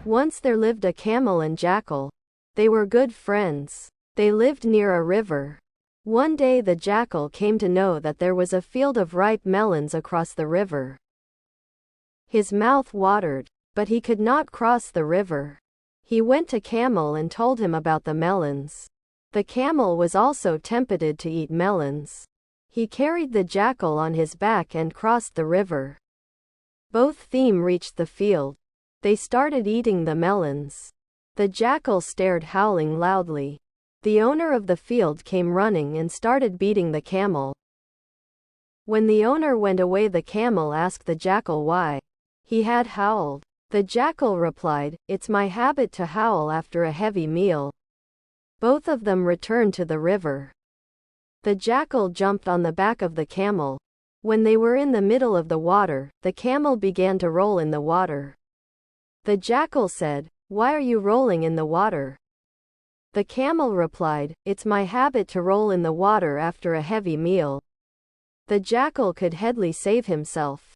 Once there lived a camel and jackal. They were good friends. They lived near a river. One day the jackal came to know that there was a field of ripe melons across the river. His mouth watered, but he could not cross the river. He went to Camel and told him about the melons. The camel was also tempted to eat melons. He carried the jackal on his back and crossed the river. Both them reached the field. They started eating the melons. The jackal stared, howling loudly. The owner of the field came running and started beating the camel. When the owner went away, the camel asked the jackal why he had howled. The jackal replied, "It's my habit to howl after a heavy meal." Both of them returned to the river. The jackal jumped on the back of the camel. When they were in the middle of the water, the camel began to roll in the water. The jackal said, "Why are you rolling in the water?" The camel replied, "It's my habit to roll in the water after a heavy meal." The jackal could hardly save himself.